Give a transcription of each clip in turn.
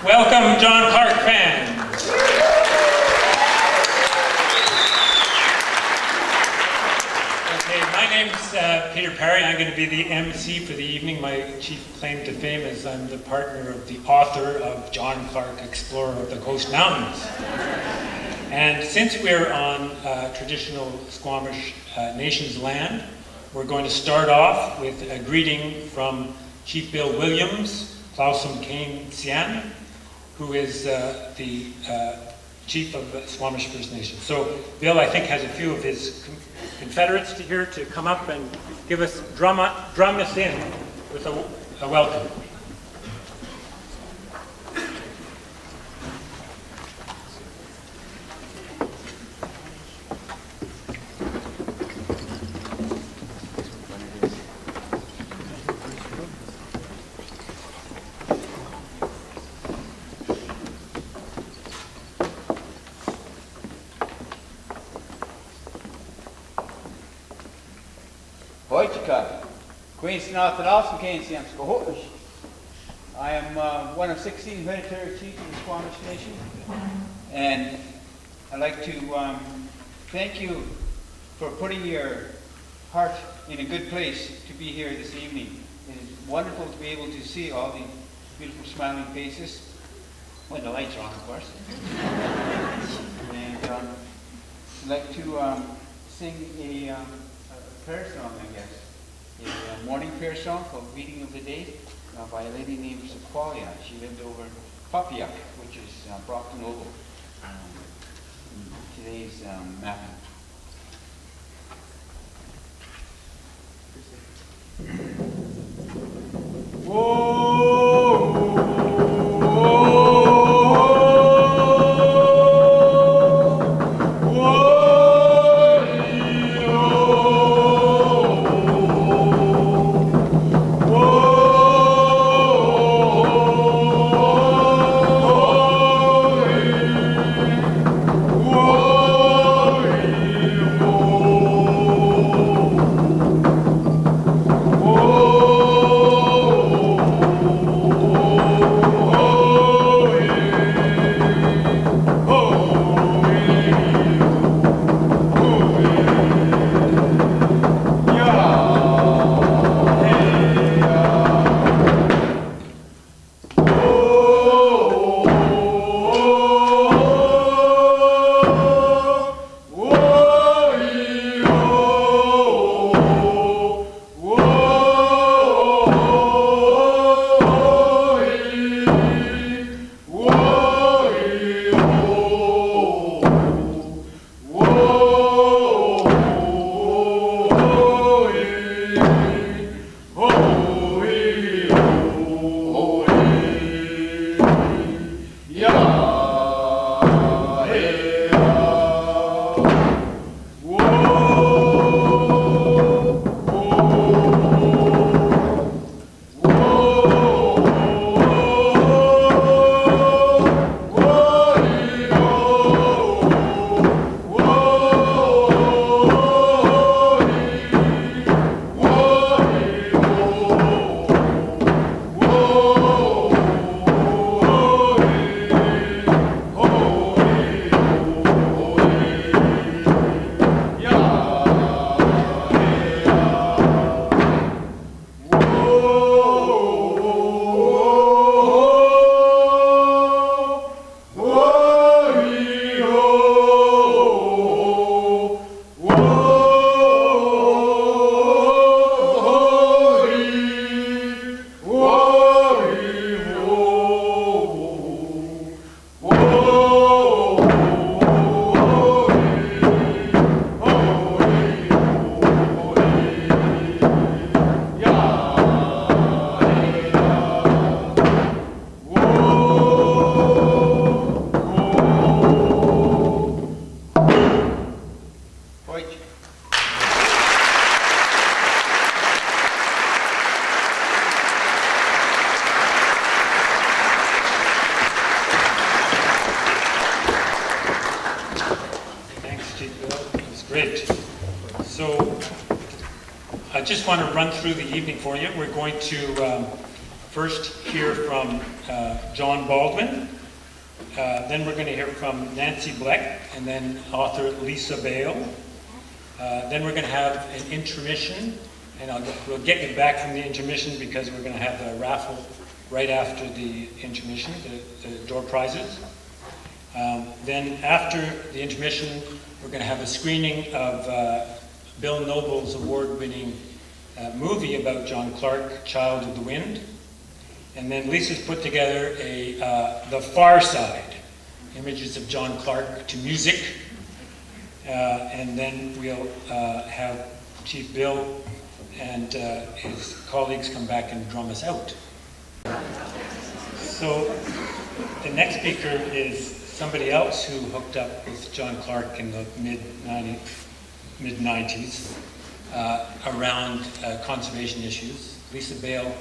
Welcome, John Clarke fans. Okay, my name's Peter Parry. I'm going to be the MC for the evening. My chief claim to fame is I'm the partner of the author of John Clarke Explorer of the Coast Mountains. And since we're on traditional Squamish Nation's land, we're going to start off with a greeting from Chief Bill Williams, Clausum Kane Sian, who is the chief of the Squamish First Nation. So Bill, I think, has a few of his Confederates here to come up and give us, drum us in with a welcome. I am one of 16 hereditary chiefs of the Squamish Nation, and I'd like to thank you for putting your heart in a good place to be here this evening. It is wonderful to be able to see all the beautiful smiling faces, when the lights are on, of course. And I'd like to sing a prayer song, I guess. A morning prayer song called Reading of the Day by a lady named Sequoia. She lived over Papiak, which is Brockton Oval, today's mapping. just want to run through the evening for you. We're going to, first hear from John Baldwin. Then we're going to hear from Nancy Bleck, and then author Lisa Baile. Then we're going to have an intermission, and we'll get you back from the intermission because we're going to have the raffle right after the intermission, the door prizes. Then after the intermission, we're going to have a screening of Bill Noble's award-winning movie about John Clarke, Child of the Wind. And then Lisa's put together The Far Side, images of John Clarke to music. And then we'll have Chief Bill and his colleagues come back and drum us out. So the next speaker is somebody else who hooked up with John Clarke in the mid-90s around conservation issues. Lisa Baile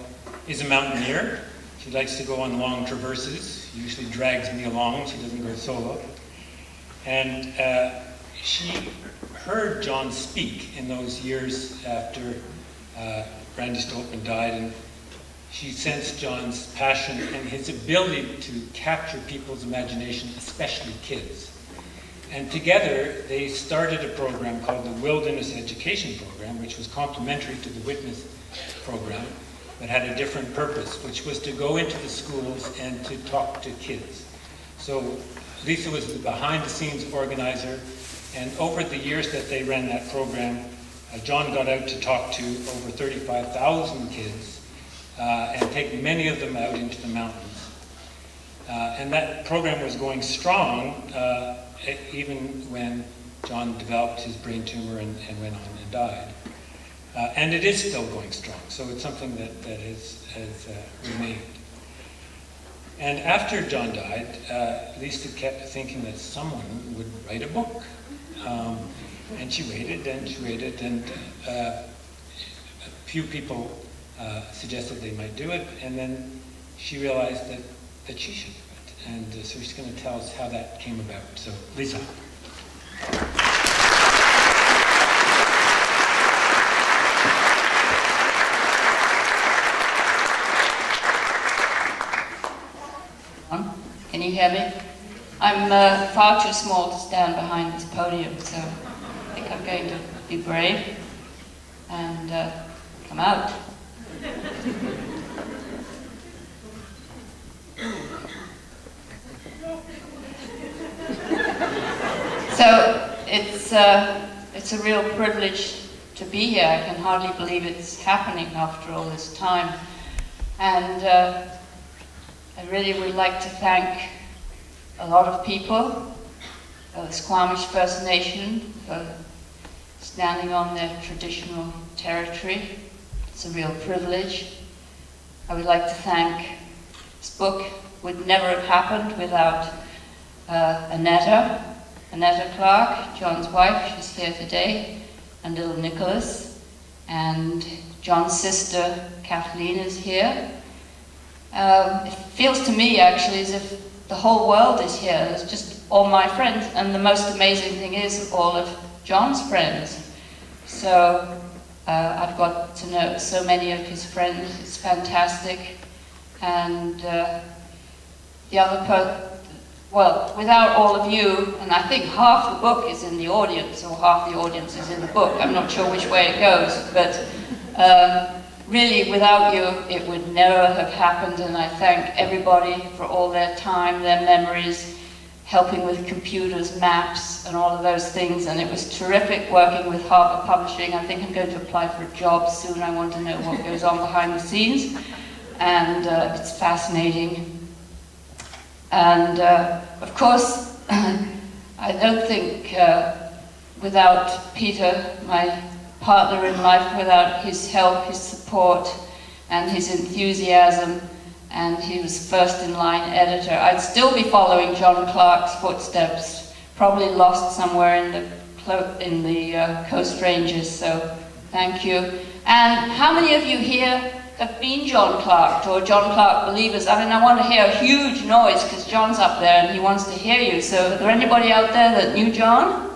is a mountaineer. She likes to go on long traverses, usually drags me along, she doesn't go solo. And she heard John speak in those years after Randy Stolpen died, and she sensed John's passion and his ability to capture people's imagination, especially kids. And together, they started a program called the Wilderness Education Program, which was complementary to the Witness program, but had a different purpose, which was to go into the schools and to talk to kids. So Lisa was the behind-the-scenes organizer, and over the years that they ran that program, John got out to talk to over 35,000 kids and take many of them out into the mountains. And that program was going strong even when John developed his brain tumor and went on and died. And it is still going strong, so it's something that has remained. And after John died, Lisa kept thinking that someone would write a book. And she waited, and a few people suggested they might do it, and then she realized that she should do it. And so she's going to tell us how that came about. So, Lisa. Can you hear me? I'm far too small to stand behind this podium, so I think I'm going to be brave and come out. So it's a real privilege to be here. I can hardly believe it's happening after all this time. And I really would like to thank a lot of people, the Squamish First Nation, for standing on their traditional territory. It's a real privilege. I would like to thank, this book would never have happened without Annetta Clarke, John's wife, she's here today, and little Nicholas, and John's sister Kathleen is here. It feels to me actually as if the whole world is here. There's just all my friends, and the most amazing thing is all of John's friends. So I've got to know so many of his friends. It's fantastic. And the other part, well, without all of you, and I think half the book is in the audience, or half the audience is in the book. I'm not sure which way it goes, but really, without you, it would never have happened, and I thank everybody for all their time, their memories, helping with computers, maps, and all of those things, and it was terrific working with Harbour Publishing. I think I'm going to apply for a job soon. I want to know what goes on behind the scenes, and it's fascinating. And of course, I don't think without Peter, my partner in life, without his help, his support, and his enthusiasm, and he was first-in-line editor, I'd still be following John Clarke's footsteps, probably lost somewhere in the Coast Ranges, so thank you. And how many of you here have been John Clarke or John Clarke believers? I mean, I want to hear a huge noise because John's up there and he wants to hear you. So is there anybody out there that knew John?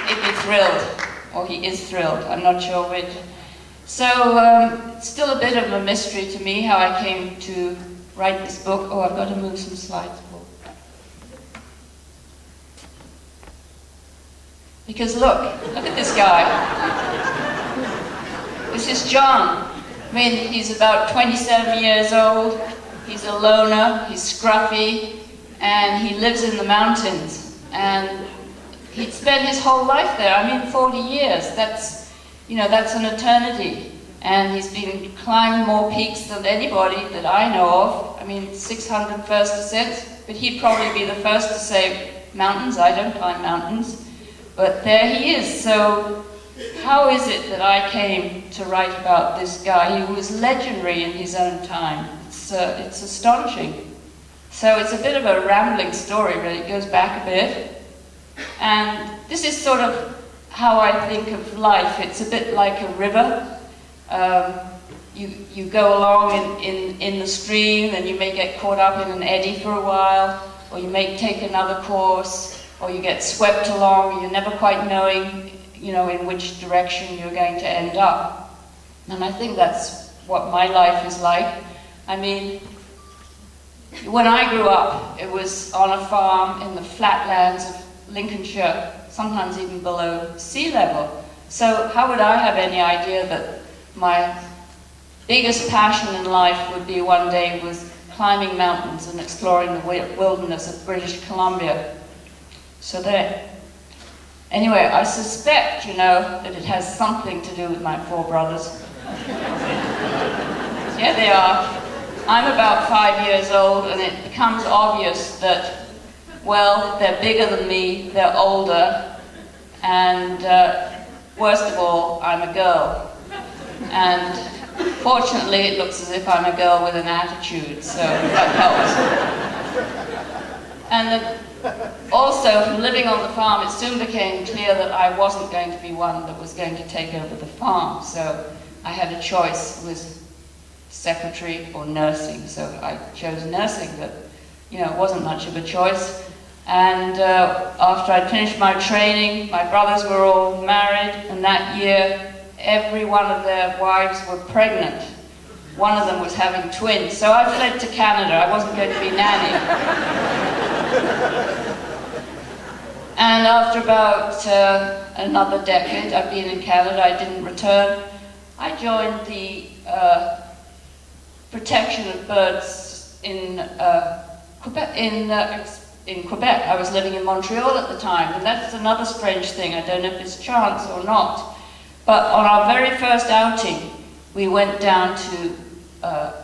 He'd be thrilled. or he is thrilled, I'm not sure which. So it's still a bit of a mystery to me how I came to write this book. Oh, I've got to move some slides forward. Because look at this guy. This is John. I mean, he's about 27 years old. He's a loner, he's scruffy, and he lives in the mountains. And he'd spent his whole life there. I mean, 40 years. That's, you know, that's an eternity. And he's been climbing more peaks than anybody that I know of. I mean, 600 first ascents. But he'd probably be the first to say, mountains, I don't climb mountains. But there he is. So how is it that I came to write about this guy who was legendary in his own time? It's astonishing. So it's a bit of a rambling story, really. It goes back a bit. And this is sort of how I think of life. It's a bit like a river. You go along in the stream, and you may get caught up in an eddy for a while, or you may take another course, or you get swept along, you're never quite knowing, you know, in which direction you're going to end up. And I think that's what my life is like. I mean, when I grew up, it was on a farm in the flatlands of Lincolnshire, sometimes even below sea level. So how would I have any idea that my biggest passion in life would be one day was climbing mountains and exploring the wilderness of British Columbia? So there. Anyway, I suspect, you know, that it has something to do with my four brothers. Here they are. I'm about 5 years old, and it becomes obvious that, well, they're bigger than me, they're older, and worst of all, I'm a girl. And fortunately, it looks as if I'm a girl with an attitude, so that helps. And also, from living on the farm, it soon became clear that I wasn't going to be one that was going to take over the farm. So I had a choice, it was secretary or nursing. So I chose nursing, but you know, it wasn't much of a choice. And after I'd finished my training, my brothers were all married, and that year, every one of their wives were pregnant. One of them was having twins. So I fled to Canada. I wasn't going to be nanny. And after about another decade, I've been in Canada, I didn't return. I joined the protection of birds in Quebec. In Quebec. I was living in Montreal at the time, and that's another strange thing. I don't know if it's chance or not. But on our very first outing, we went down to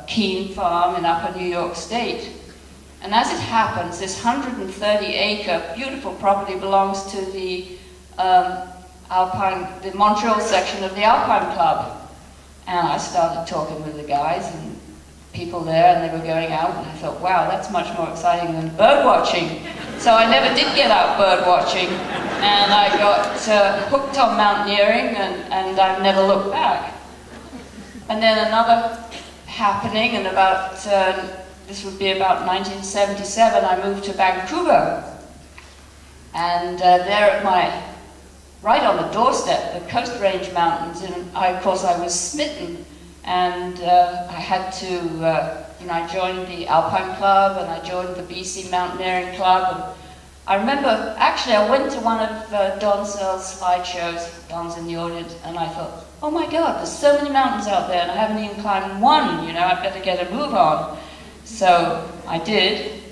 Keene Farm in Upper New York State. And as it happens, this 130-acre beautiful property belongs to the the Montreal section of the Alpine Club. And I started talking with the guys and people there, and they were going out, and I thought, wow, that's much more exciting than bird watching. So I never did get out bird watching, and I got hooked on mountaineering, and I've never looked back. And then another happening, and about this would be about 1977, I moved to Vancouver. And there at right on the doorstep, the Coast Range Mountains, and of course I was smitten. And I had to, you know, I joined the Alpine Club, and I joined the BC Mountaineering Club. And I remember, actually, I went to one of Don Searle's slideshows. Don's in the audience, and I thought, oh my God, there's so many mountains out there, and I haven't even climbed one, you know, I better get a move on. So I did.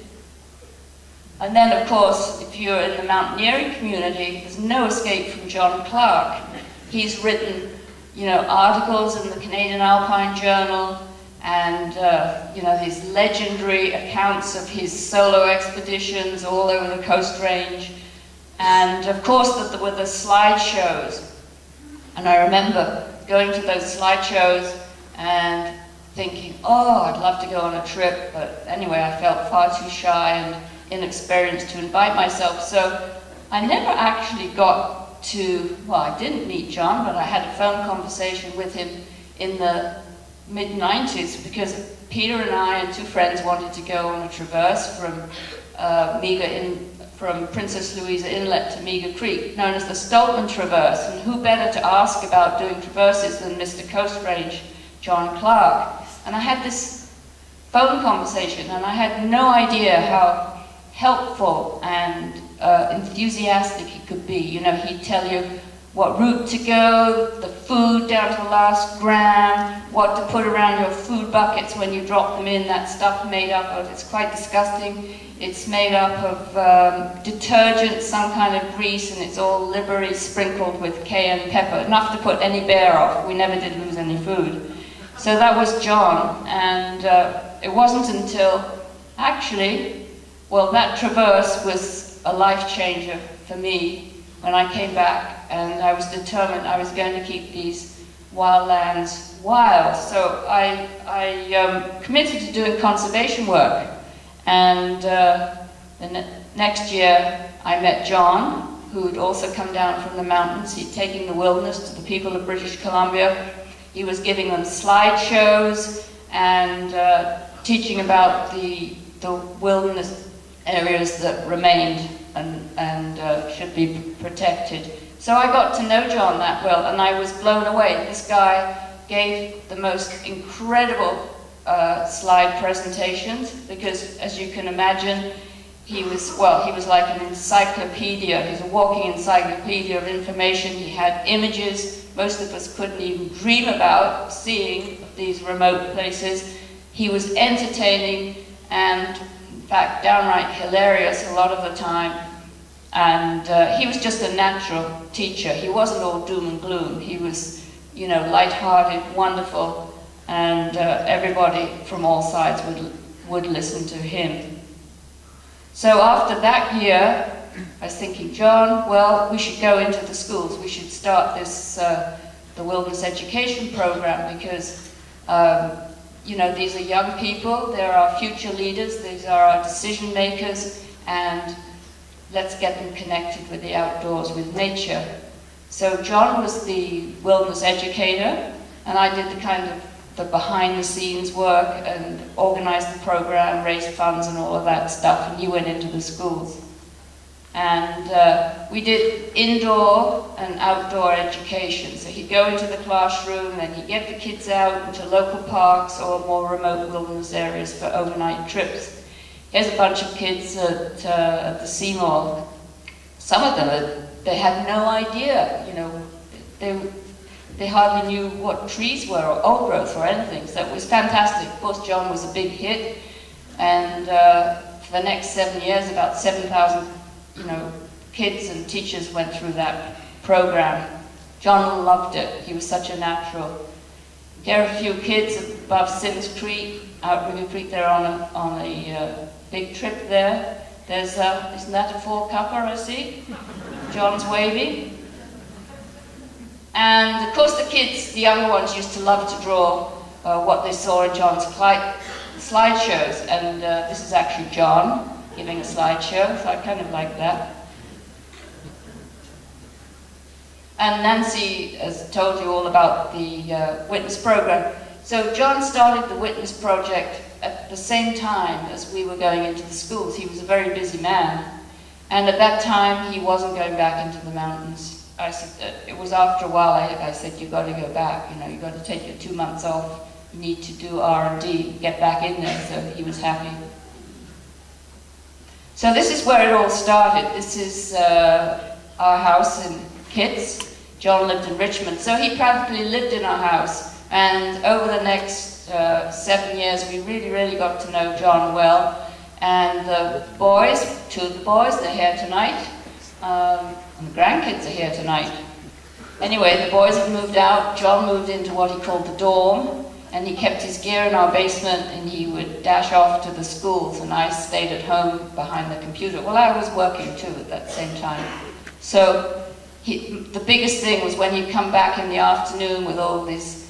And then, of course, if you're in the mountaineering community, there's no escape from John Clarke. He's written, you know, articles in the Canadian Alpine Journal, and you know, these legendary accounts of his solo expeditions all over the Coast Range. And of course, there were the slideshows. And I remember going to those slideshows and thinking, oh, I'd love to go on a trip, but anyway, I felt far too shy and inexperienced to invite myself. So I never actually got to, well, I didn't meet John, but I had a phone conversation with him in the mid-90s, because Peter and I and two friends wanted to go on a traverse from from Princess Louisa Inlet to Meager Creek, known as the Stoltman Traverse, and who better to ask about doing traverses than Mr. Coast Range, John Clarke. And I had this phone conversation, and I had no idea how helpful and enthusiastic he could be. You know, he'd tell you what route to go, the food down to the last gram, what to put around your food buckets when you drop them in, that stuff made up of, it's quite disgusting. It's made up of detergent, some kind of grease, and it's all liberally sprinkled with cayenne pepper, enough to put any bear off. We never did lose any food. So that was John, and it wasn't until, actually, well, that traverse was a life changer for me when I came back, and I was determined I was going to keep these wildlands wild. So I committed to doing conservation work. And the next year, I met John, who'd also come down from the mountains. He'd taken the wilderness to the people of British Columbia. He was giving them slideshows and teaching about the wilderness areas that remained and should be protected. So I got to know John that well, and I was blown away. This guy gave the most incredible slide presentations, because as you can imagine, he was like an encyclopedia. He was a walking encyclopedia of information. He had images most of us couldn't even dream about seeing these remote places. He was entertaining and, in fact, downright hilarious a lot of the time. And he was just a natural teacher. He wasn't all doom and gloom. He was, you know, lighthearted, wonderful, and everybody from all sides would listen to him. So after that year, I was thinking, John, well, we should go into the schools. We should start this, the wilderness education program, because, you know, these are young people, they're our future leaders, these are our decision makers, and let's get them connected with the outdoors, with nature. So John was the wilderness educator, and I did the kind of the behind-the-scenes work and organized the program, raised funds and all of that stuff, and he went into the schools. And we did indoor and outdoor education. So he'd go into the classroom, and he'd get the kids out into local parks or more remote wilderness areas for overnight trips. Here's a bunch of kids at the Seymour. Some of them, they had no idea, you know, they hardly knew what trees were or old growth or anything, so it was fantastic. Of course, John was a big hit, and for the next 7 years, about 7,000, you know, kids and teachers went through that program. John loved it. He was such a natural. Here are a few kids above Sims Creek, out River Creek. They're on a big trip there. There's isn't that a four-cupper I see? John's waving. And of course the kids, the younger ones, used to love to draw what they saw in John's slideshows. And this is actually John giving a slideshow, so I kind of like that. And Nancy has told you all about the Witness program. So John started the Witness project at the same time as we were going into the schools. He was a very busy man. And at that time, he wasn't going back into the mountains. I said, it was after a while, I said, you've got to go back. You know, you've got to take your 2 months off. You need to do R&D, get back in there. So he was happy. So this is where it all started. This is our house in Kitts. John lived in Richmond. So he practically lived in our house. And over the next 7 years, we really got to know John well. And the boys, 2 of the boys, they're here tonight. And the grandkids are here tonight. Anyway, the boys have moved out. John moved into what he called the dorm. And he kept his gear in our basement, and he would dash off to the schools, and I stayed at home behind the computer. Well, I was working too at that same time. So the biggest thing was when he'd come back in the afternoon with all these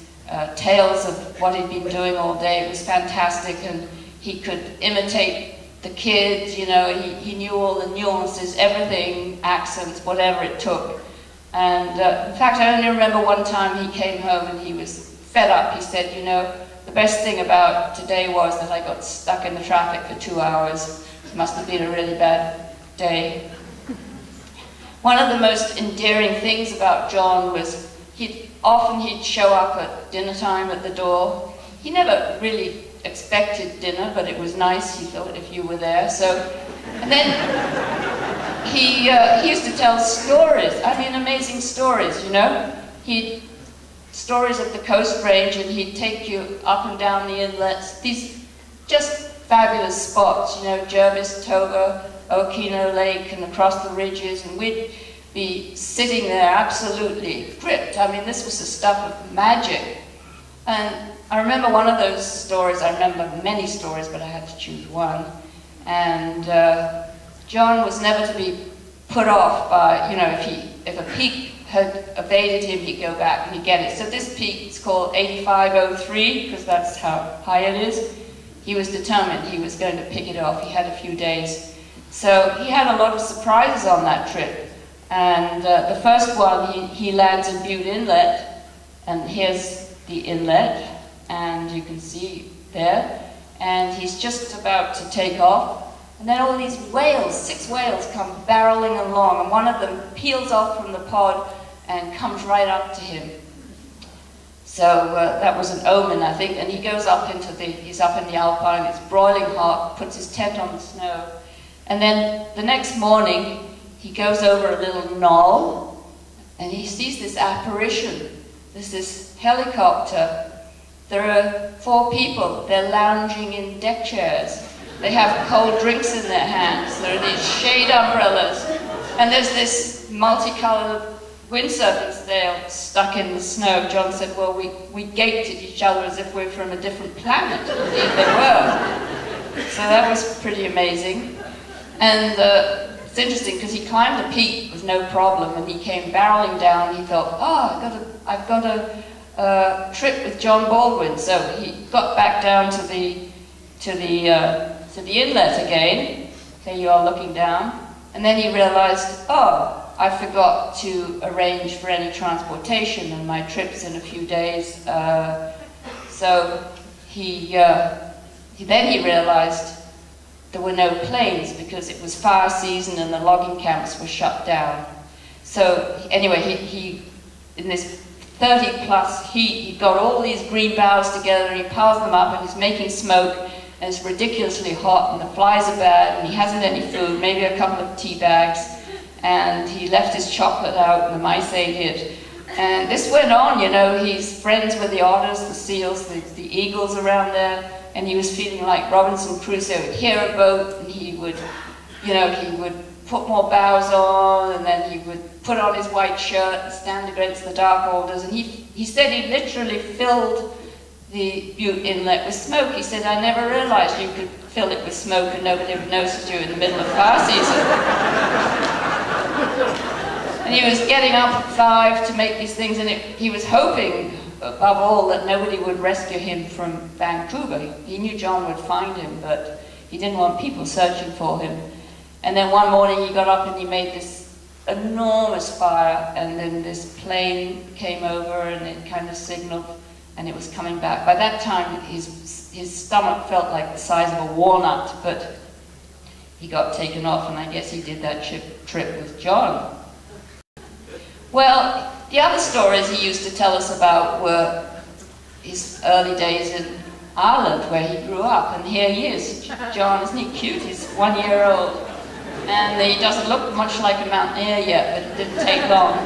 tales of what he'd been doing all day. It was fantastic, and he could imitate the kids, you know, he knew all the nuances, everything, accents, whatever it took. And in fact, I only remember one time he came home and he was fed up. He said, you know, the best thing about today was that I got stuck in the traffic for 2 hours. It must have been a really bad day. One of the most endearing things about John was he'd show up at dinner time at the door. He never really expected dinner, but it was nice, he thought, if you were there. So, and then he used to tell stories. I mean, amazing stories, you know. Stories of the Coast Range, and he'd take you up and down the inlets. These just fabulous spots, you know, Jervis, Toba, Okino Lake, and across the ridges, and we'd be sitting there absolutely gripped. I mean, this was the stuff of magic. And I remember one of those stories. I remember many stories, but I had to choose one. And John was never to be put off by, you know, if a peak had evaded him, he'd go back and he'd get it. So this peak is called 8503, because that's how high it is. He was determined he was going to pick it off. He had a few days. So he had a lot of surprises on that trip. And the first one, he lands in Butte Inlet, and here's the inlet, and you can see there. And he's just about to take off. And then all these whales, 6 whales, come barreling along, and one of them peels off from the pod and comes right up to him. So that was an omen, I think, and he goes up he's up in the Alpine, it's broiling hot, puts his tent on the snow, and then the next morning, he goes over a little knoll, and he sees this apparition. There's this helicopter. There are 4 people, they're lounging in deck chairs. They have cold drinks in their hands. There are these shade umbrellas. And there's this multicolored windsurfing sail stuck in the snow. John said, well, we gaped at each other as if we're from a different planet. Indeed they were. So that was pretty amazing. And it's interesting because he climbed the peak with no problem, and he came barreling down. He thought, oh, I've got a trip with John Baldwin. So he got back down to the inlet again. There you are looking down. And then he realized, oh, I forgot to arrange for any transportation, and my trip's in a few days. So then he realized there were no planes because it was fire season and the logging camps were shut down. So anyway, he in this 30+ heat, he got all these green boughs together, and he piles them up, and he's making smoke, and it's ridiculously hot, and the flies are bad, and he hasn't any food, maybe a couple of tea bags, and he left his chocolate out, and the mice ate it. And this went on, you know, he's friends with the otters, the seals, the eagles around there, and he was feeling like Robinson Crusoe. He'd hear a boat, and he would, you know, he would put more boughs on, and then he would put on his white shirt and stand against the dark alders, and he said he literally filled the Butte Inlet with smoke. He said, I never realized you could fill it with smoke and nobody would notice you in the middle of fire season. And he was getting up at 5 to make these things, and he was hoping, above all, that nobody would rescue him from Vancouver. He knew John would find him, but he didn't want people searching for him. And then one morning he got up and he made this enormous fire, and then this plane came over and it kind of signaled, and it was coming back. By that time his stomach felt like the size of a walnut, but he got taken off, and I guess he did that trip with John. Well, the other stories he used to tell us about were his early days in Ireland, where he grew up, and here he is. John, isn't he cute? He's 1 year old. And he doesn't look much like a Mountaineer yet, but it didn't take long.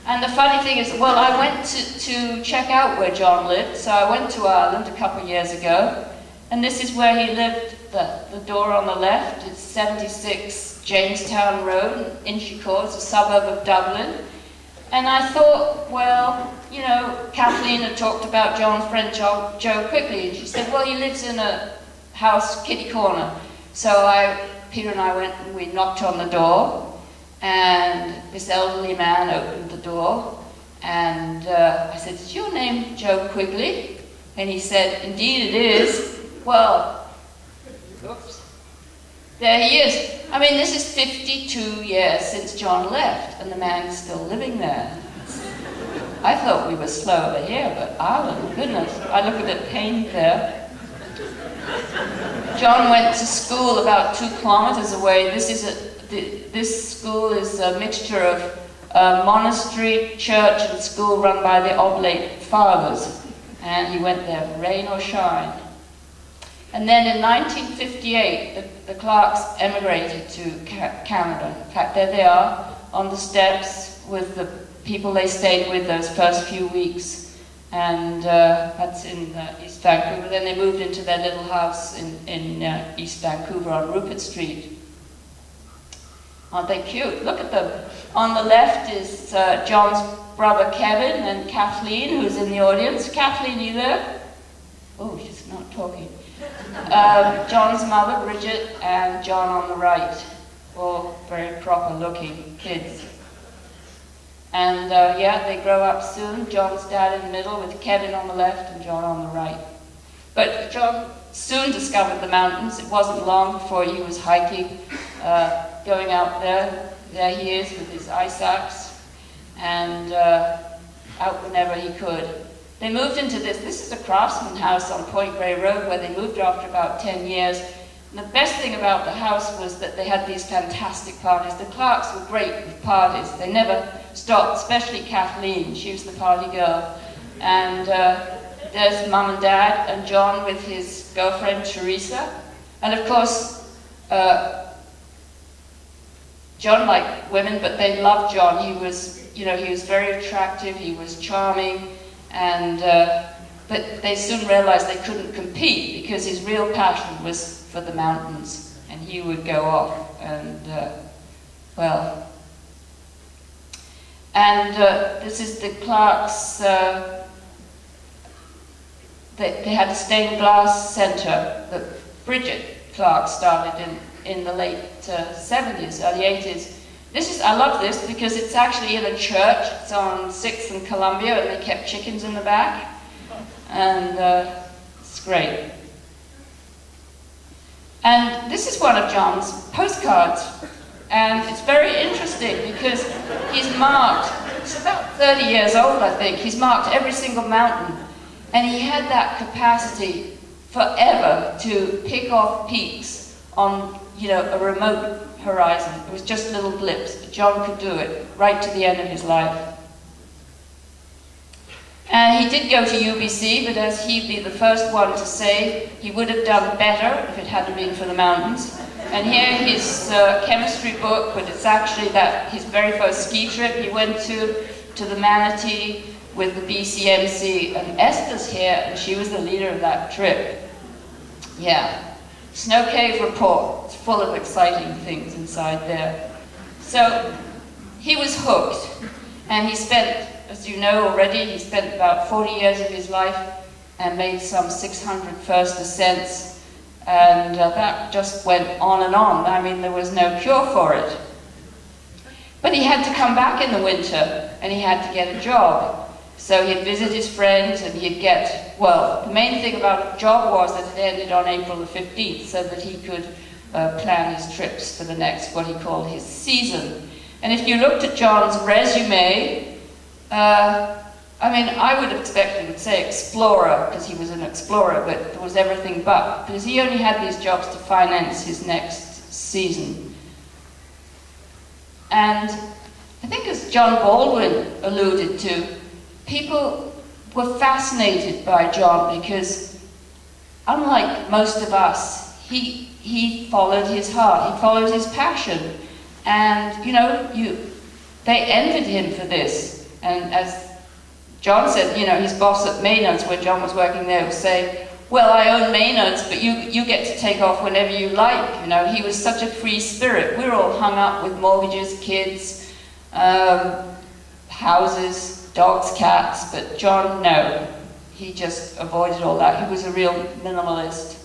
And the funny thing is, well, I went to check out where John lived, so I went to Ireland a couple of years ago, and this is where he lived, the door on the left. It's 76 Jamestown Road in Inchicore, it's a suburb of Dublin. And I thought, well, you know, Kathleen had talked about John's friend Joe Quigley, and she said, well, he lives in a house kitty corner. So Peter and I went and we knocked on the door, and this elderly man opened the door, and I said, is your name Joe Quigley? And he said, indeed it is. Well, oops, there he is. I mean, this is 52 years since John left, and the man's still living there. I thought we were slow over here, but Ireland, goodness, I look a bit pained there. John went to school about 2 kilometers away. This school is a mixture of monastery, church, and school run by the Oblate Fathers. And he went there, rain or shine. And then in 1958, the Clarkes emigrated to Canada. In fact, there they are on the steps with the people they stayed with those first few weeks. And that's in East Vancouver. Then they moved into their little house in East Vancouver on Rupert Street. Aren't they cute? Look at them. On the left is John's brother Kevin and Kathleen, who's in the audience. Kathleen, you there? Oh, she's not talking. John's mother, Bridget, and John on the right. All very proper looking kids. And yeah, they grow up soon. John's dad in the middle with Kevin on the left and John on the right. But John soon discovered the mountains. It wasn't long before he was hiking, going out there. There he is with his ice axe, and out whenever he could. They moved into this is a craftsman house on Point Grey Road where they moved after about 10 years. And the best thing about the house was that they had these fantastic parties. The Clarkes were great with parties. They never stopped, especially Kathleen. She was the party girl. And there's Mum and Dad and John with his girlfriend Teresa. And of course, John liked women, but they loved John. He was, you know, he was very attractive, he was charming, and but they soon realized they couldn't compete because his real passion was for the mountains, and he would go off and, well. And this is the Clarkes, they had a stained glass centre that Bridget Clarke started in the late 70s, early 80s. I love this because it's actually in a church. It's on 6th and Columbia, and they kept chickens in the back. And it's great. And this is one of John's postcards. And it's very interesting because he's marked, he's about 30 years old, I think. He's marked every single mountain. And he had that capacity forever to pick off peaks on, you know, a remote horizon. It was just little blips, but John could do it right to the end of his life. And he did go to UBC, but as he'd be the first one to say, he would have done better if it hadn't been for the mountains. And here his chemistry book, but it's actually that his very first ski trip he went to the Manatee with the BCMC, and Esther's here, and she was the leader of that trip. Yeah. Snow Cave Report. It's full of exciting things inside there. So he was hooked, and he spent, as you know already, he spent about 40 years of his life and made some 600 first ascents, and that just went on and on. I mean, there was no cure for it. But he had to come back in the winter, and he had to get a job. So he'd visit his friends, and he'd get, well, the main thing about a job was that it ended on April the 15th, so that he could plan his trips for the next, what he called his season. And if you looked at John's resume, I mean, I would have expected he would say explorer, because he was an explorer, but it was everything but, because he only had these jobs to finance his next season. And I think, as John Baldwin alluded to, people were fascinated by John because, unlike most of us, he followed his heart, he followed his passion. And, you know, they envied him for this. And as John said, you know, his boss at Maynard's, when John was working there, would say, well, I own Maynard's, but you get to take off whenever you like. You know, he was such a free spirit. We were all hung up with mortgages, kids, houses, dogs, cats, but John, no. He just avoided all that. He was a real minimalist.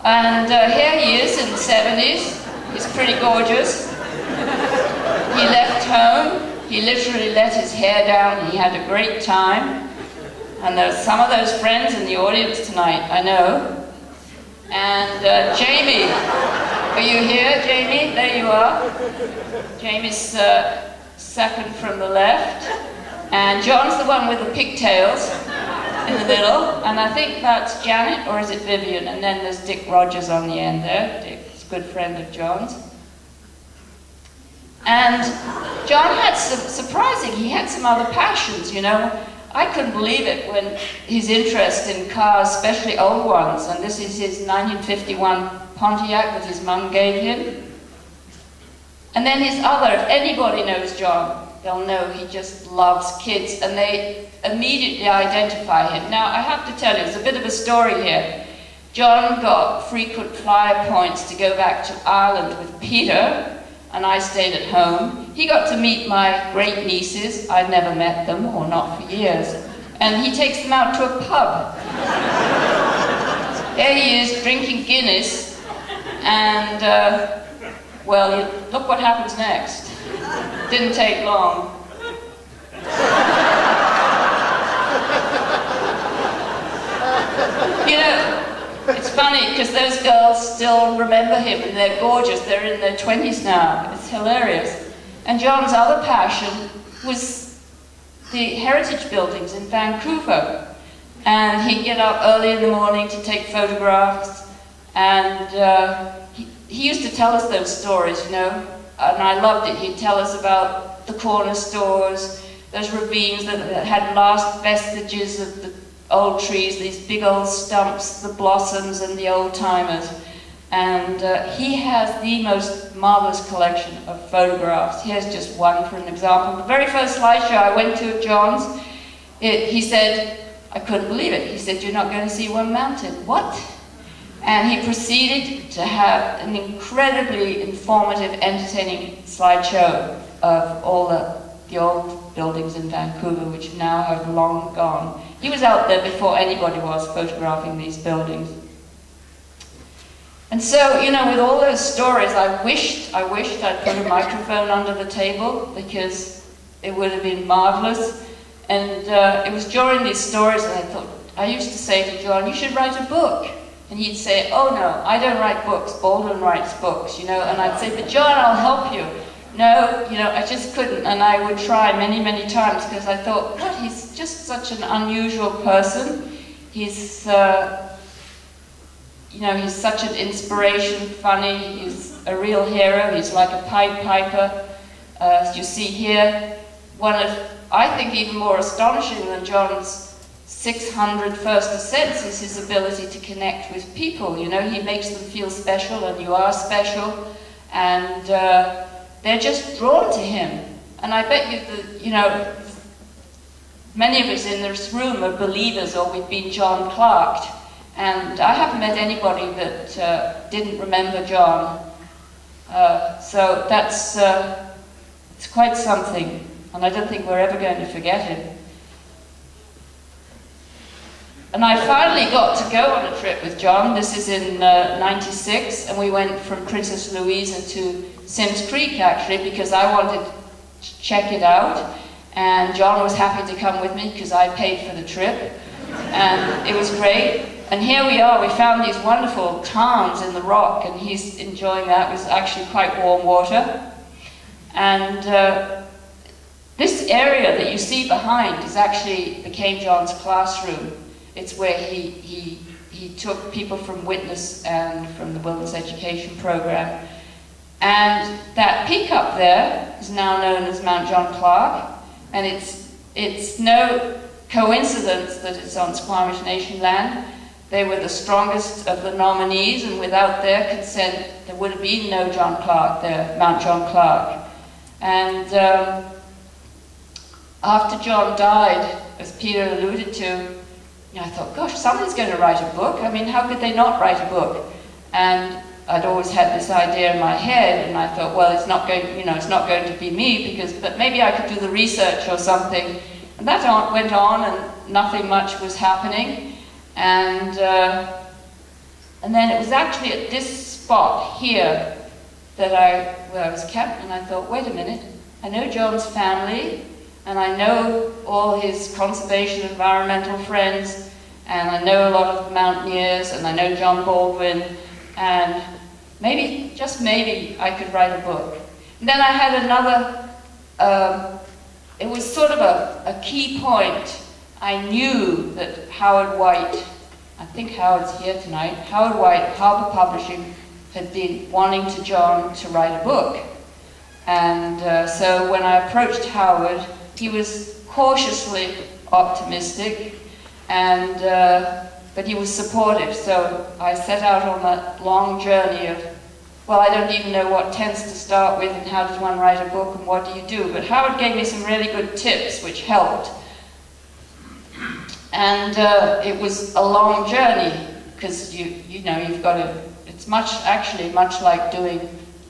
And here he is in the 70s. He's pretty gorgeous. He left home. He literally let his hair down. He had a great time. And there's some of those friends in the audience tonight, I know. And Jamie, are you here, Jamie? There you are. Jamie's second from the left. And John's the one with the pigtails. in the middle, and I think that's Janet, or is it Vivian? And then there's Dick Rogers on the end there. Dick's a good friend of John's. And John had surprising, he had some other passions, you know. I couldn't believe it when his interest in cars, especially old ones, and this is his 1951 Pontiac that his mum gave him. And then his other, if anybody knows John, they'll know he just loves kids, and they immediately identify him. Now, I have to tell you, there's a bit of a story here. John got frequent flyer points to go back to Ireland with Peter, and I stayed at home. He got to meet my great nieces. I'd never met them, or not for years. And he takes them out to a pub. There he is, drinking Guinness, and, well, look what happens next. Didn't take long. You know, it's funny because those girls still remember him, and they're gorgeous. They're in their 20s now. It's hilarious. And John's other passion was the heritage buildings in Vancouver. And he'd get up early in the morning to take photographs, and he used to tell us those stories, you know, and I loved it. He'd tell us about the corner stores, those ravines that had last vestiges of the old trees, these big old stumps, the blossoms and the old-timers. And he has the most marvelous collection of photographs. Here's just one for an example. The very first slideshow I went to at John's, he said, I couldn't believe it. He said, you're not going to see one mountain. What? And he proceeded to have an incredibly informative, entertaining slideshow of all the old buildings in Vancouver, which now have long gone. He was out there before anybody was photographing these buildings. And so, you know, with all those stories, I wished I'd put a microphone under the table, because it would have been marvelous. And it was during these stories that I thought, I used to say to John, you should write a book. And he'd say, oh no, I don't write books, Baldwin writes books, you know. And I'd say, but John, I'll help you. No, you know, I just couldn't. And I would try many, many times, because I thought, God, he's just such an unusual person. He's, you know, he's such an inspiration, funny, he's a real hero, he's like a Pied Piper. As you see here, one of, I think, even more astonishing than John's 600 first ascents is his ability to connect with people. You know, he makes them feel special, and you are special, and they're just drawn to him. And I bet you that, you know, many of us in this room are believers, or we've been John Clarke. And I haven't met anybody that didn't remember John. So that's it's quite something, and I don't think we're ever going to forget him. And I finally got to go on a trip with John. This is in '96, and we went from Princess Louise into Sims Creek, actually, because I wanted to check it out. And John was happy to come with me because I paid for the trip. And it was great. And here we are, we found these wonderful tarns in the rock, and he's enjoying that. It was actually quite warm water. And this area that you see behind is actually became John's classroom. It's where he took people from Witness and from the Wilderness Education Program. And that peak up there is now known as Mount John Clarke, and it's no coincidence that it's on Squamish Nation land. They were the strongest of the nominees, and without their consent, there would have been no John Clarke there, Mount John Clarke. And after John died, as Peter alluded to, I thought, gosh, somebody's going to write a book. I mean, how could they not write a book? And I'd always had this idea in my head, and I thought, well, it's not going, you know, it's not going to be me, but maybe I could do the research or something. And that went on, and nothing much was happening. And then it was actually at this spot here that where I was camped, and I thought, wait a minute, I know John's family, and I know all his conservation environmental friends, and I know a lot of the Mountaineers, and I know John Baldwin, and maybe, just maybe, I could write a book. And then I had another, it was sort of a key point. I knew that Howard White, I think Howard's here tonight, Howard White, Harbour Publishing, had been wanting John to write a book. And so when I approached Howard, he was cautiously optimistic, and but he was supportive. So I set out on that long journey of, well, I don't even know what tense to start with and how does one write a book and what do you do. But Howard gave me some really good tips which helped. And it was a long journey because you know, you've got to, it's actually much like doing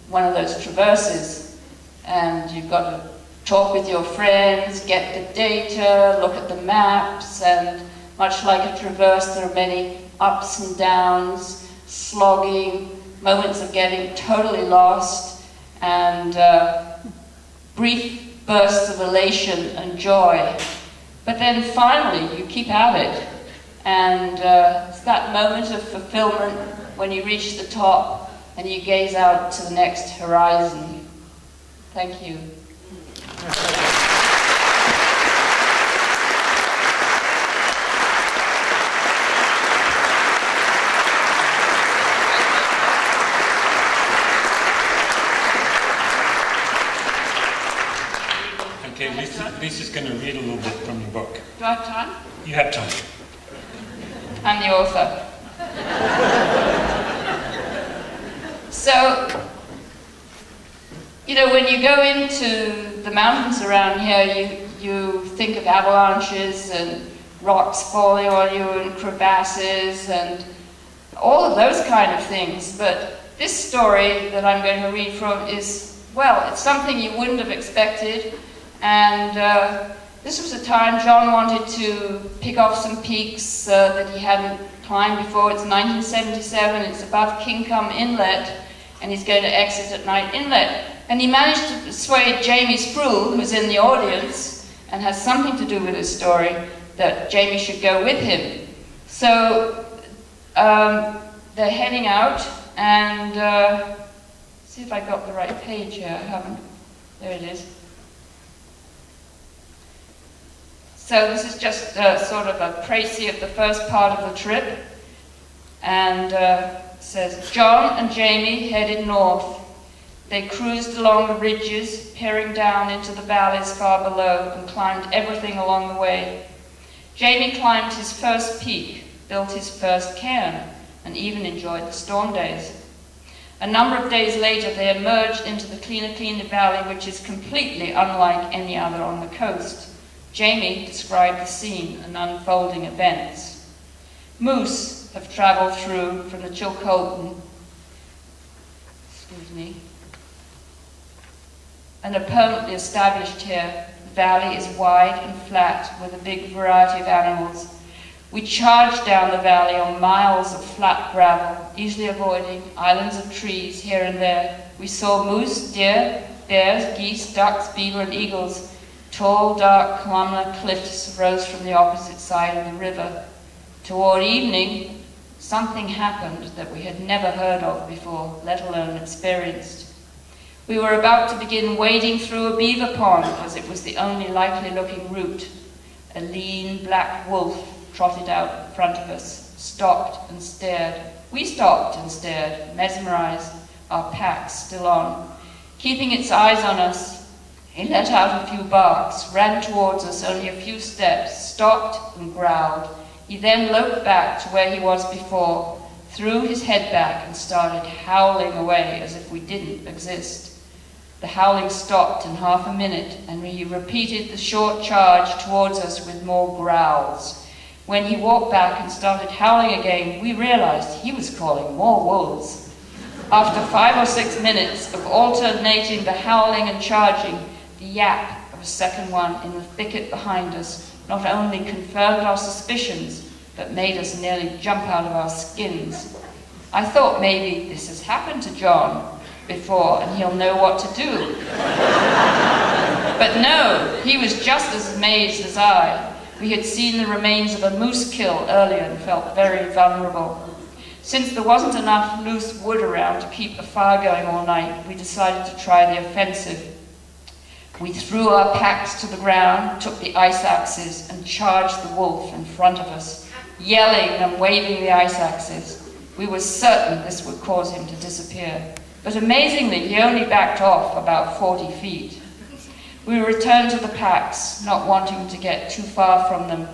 one of those traverses, and you've got to talk with your friends, get the data, look at the maps, and much like a traverse, there are many ups and downs, slogging, moments of getting totally lost, and brief bursts of elation and joy. But then finally, you keep at it, and it's that moment of fulfillment when you reach the top and you gaze out to the next horizon. Thank you. Okay, Lisa's going to read a little bit from your book. Do I have time? You have time. I'm the author. So, you know, when you go into the mountains around here, you think of avalanches and rocks falling on you and crevasses and all of those kind of things. But this story that I'm going to read from is, well, it's something you wouldn't have expected. And this was a time John wanted to pick off some peaks that he hadn't climbed before. It's 1977, it's above Kincombe Inlet, and he's going to exit at Night Inlet. And he managed to persuade Jamie Sproul, who's in the audience, and has something to do with his story, that Jamie should go with him. So they're heading out, and see if I got the right page here. I haven't. There it is. So this is just sort of a précis of the first part of the trip, and says, John and Jamie headed north. They cruised along the ridges, peering down into the valleys far below, and climbed everything along the way. Jamie climbed his first peak, built his first cairn, and even enjoyed the storm days. A number of days later, they emerged into the Cleaner Valley, which is completely unlike any other on the coast. Jamie described the scene and unfolding events. Moose have travelled through from the Chilcotin, and are permanently established here. The valley is wide and flat with a big variety of animals. We charged down the valley on miles of flat gravel, easily avoiding islands of trees here and there. We saw moose, deer, bears, geese, ducks, beaver, and eagles. Tall, dark, columnar cliffs rose from the opposite side of the river. Toward evening, something happened that we had never heard of before, let alone experienced. We were about to begin wading through a beaver pond, as it was the only likely-looking route. A lean black wolf trotted out in front of us, stopped and stared. We stopped and stared, mesmerized, our packs still on. Keeping its eyes on us, he let out a few barks, ran towards us only a few steps, stopped and growled. He then loped back to where he was before, threw his head back and started howling away as if we didn't exist. The howling stopped in half a minute, and he repeated the short charge towards us with more growls. When he walked back and started howling again, we realized he was calling more wolves. After 5 or 6 minutes of alternating the howling and charging, the yap of a second one in the thicket behind us not only confirmed our suspicions, but made us nearly jump out of our skins. I thought maybe this has happened to John before and he'll know what to do. But no, he was just as amazed as I. We had seen the remains of a moose kill earlier and felt very vulnerable. Since there wasn't enough loose wood around to keep the fire going all night, we decided to try the offensive. We threw our packs to the ground, took the ice axes, and charged the wolf in front of us, yelling and waving the ice axes. We were certain this would cause him to disappear, but amazingly, he only backed off about 40 feet. We returned to the packs, not wanting to get too far from them.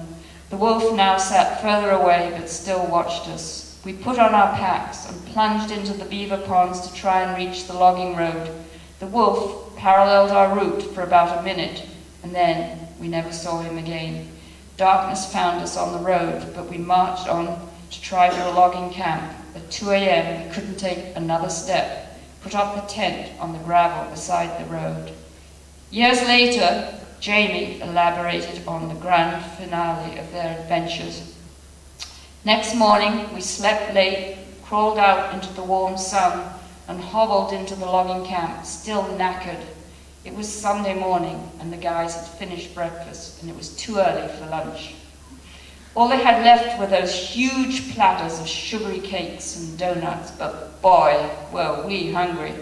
The wolf now sat further away, but still watched us. We put on our packs and plunged into the beaver ponds to try and reach the logging road. The wolf paralleled our route for about a minute, and then we never saw him again. Darkness found us on the road, but we marched on to try for a logging camp. At 2 a.m., we couldn't take another step, put up the tent on the gravel beside the road. Years later, Jamie elaborated on the grand finale of their adventures. Next morning, we slept late, crawled out into the warm sun, and hobbled into the logging camp, still knackered. It was Sunday morning, and the guys had finished breakfast, and it was too early for lunch. All they had left were those huge platters of sugary cakes and donuts, but boy, were we hungry.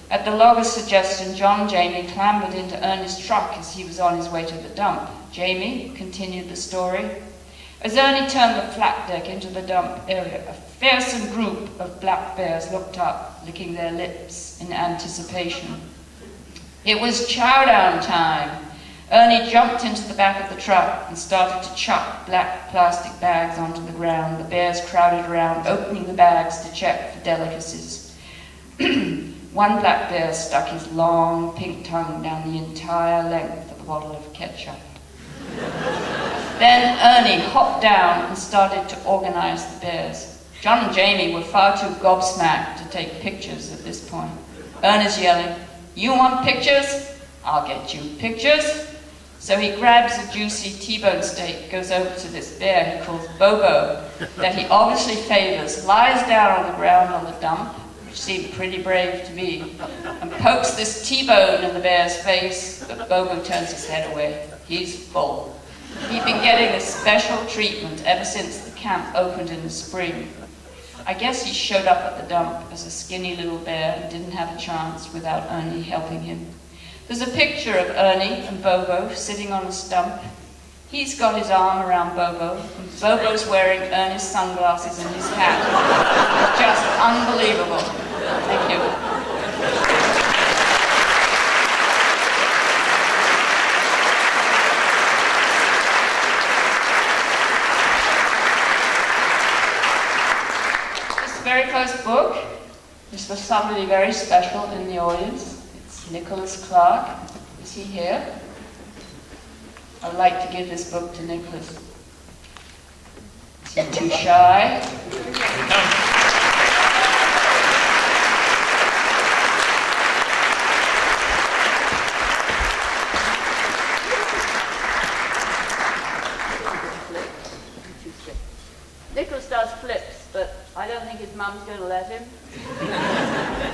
At the logger's suggestion, John and Jamie clambered into Ernie's truck as he was on his way to the dump. Jamie continued the story. As Ernie turned the flat deck into the dump area, a fearsome group of black bears looked up, licking their lips in anticipation. It was chow-down time. Ernie jumped into the back of the truck and started to chuck black plastic bags onto the ground. The bears crowded around, opening the bags to check for delicacies. One black bear stuck his long pink tongue down the entire length of a bottle of ketchup. Then Ernie hopped down and started to organize the bears. John and Jamie were far too gobsmacked to take pictures at this point. Ernie's yelling, "You want pictures? I'll get you pictures." So he grabs a juicy T-bone steak, goes over to this bear he calls Bobo, that he obviously favors, lies down on the ground on the dump, which seemed pretty brave to me, and pokes this T-bone in the bear's face, but Bobo turns his head away. He's full. He'd been getting this special treatment ever since the camp opened in the spring. I guess he showed up at the dump as a skinny little bear and didn't have a chance without Ernie helping him. There's a picture of Ernie and Bobo sitting on a stump. He's got his arm around Bobo, and Bobo's wearing Ernie's sunglasses and his hat. Just unbelievable. Thank you. Very first book is for somebody very special in the audience. It's Nicholas Clarke. Is he here? I'd like to give this book to Nicholas. Is he too shy? Nicholas does flips, but I don't think his mum's going to let him.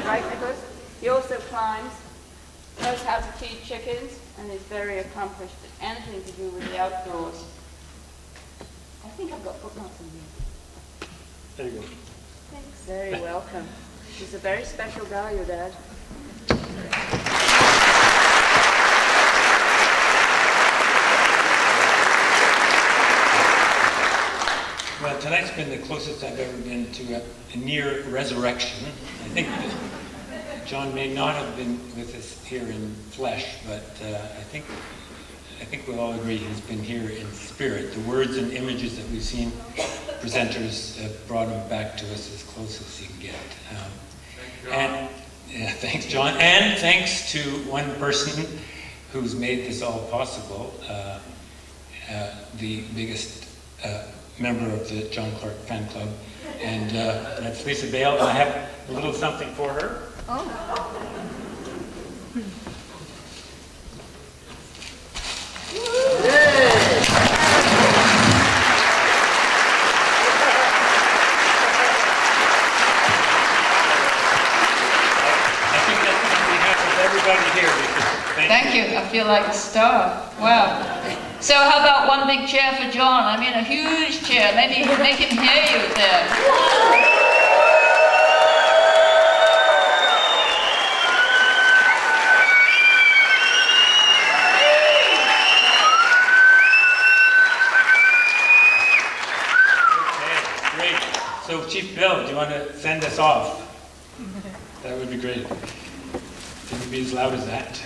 Right, Nicholas? He also climbs, knows how to feed chickens, and is very accomplished at anything to do with the outdoors. I think I've got bookmarks in here. There you go. Thanks. Very welcome. He's a very special guy, your dad. Well, tonight's been the closest I've ever been to a near resurrection. I think that John may not have been with us here in flesh, but I think we'll all agree he's been here in spirit. The words and images that we've seen, presenters have brought him back to us as close as he can get. And thanks, John. And thanks to one person who's made this all possible, the biggest member of the John Clarke fan club, and that's Lisa Baile, and I have a little something for her. Oh. I think that's on behalf of everybody here. Thank you. I feel like a star. Wow. So how about one big chair for John? I mean, a huge chair. Maybe make him hear you there. So Chief Bill, do you want to send us off? That would be great. Can you be as loud as that?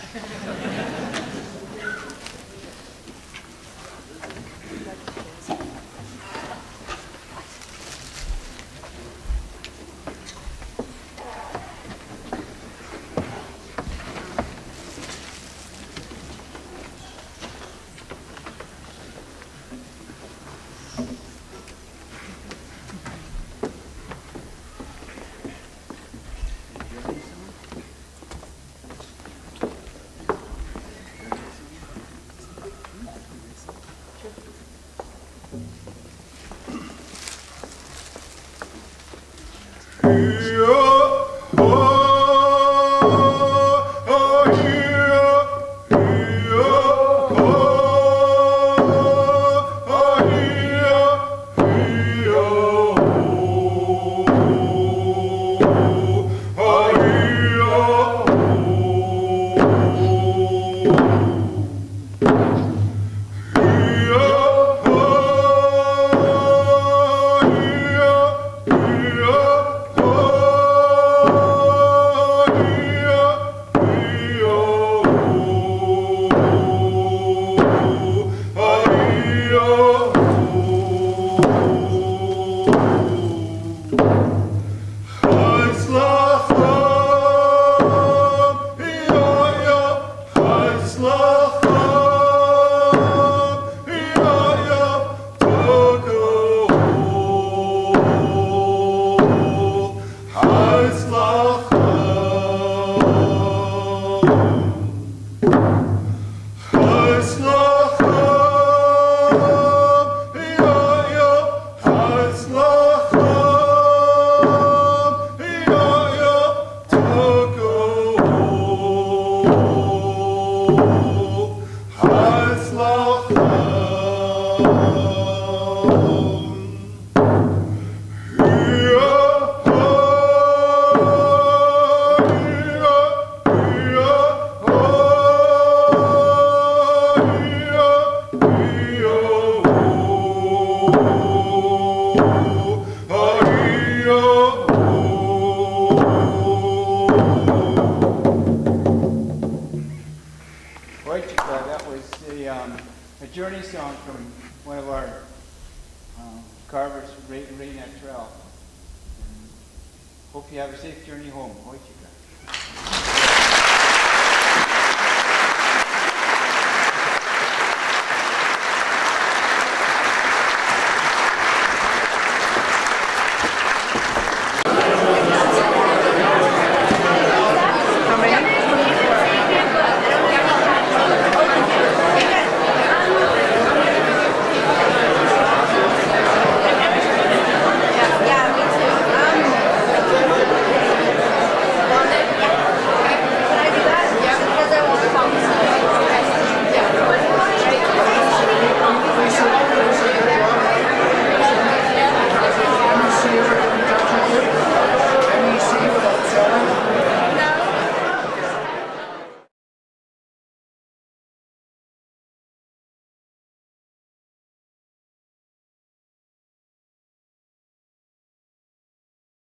Hope you have a safe journey home. Hoy chica.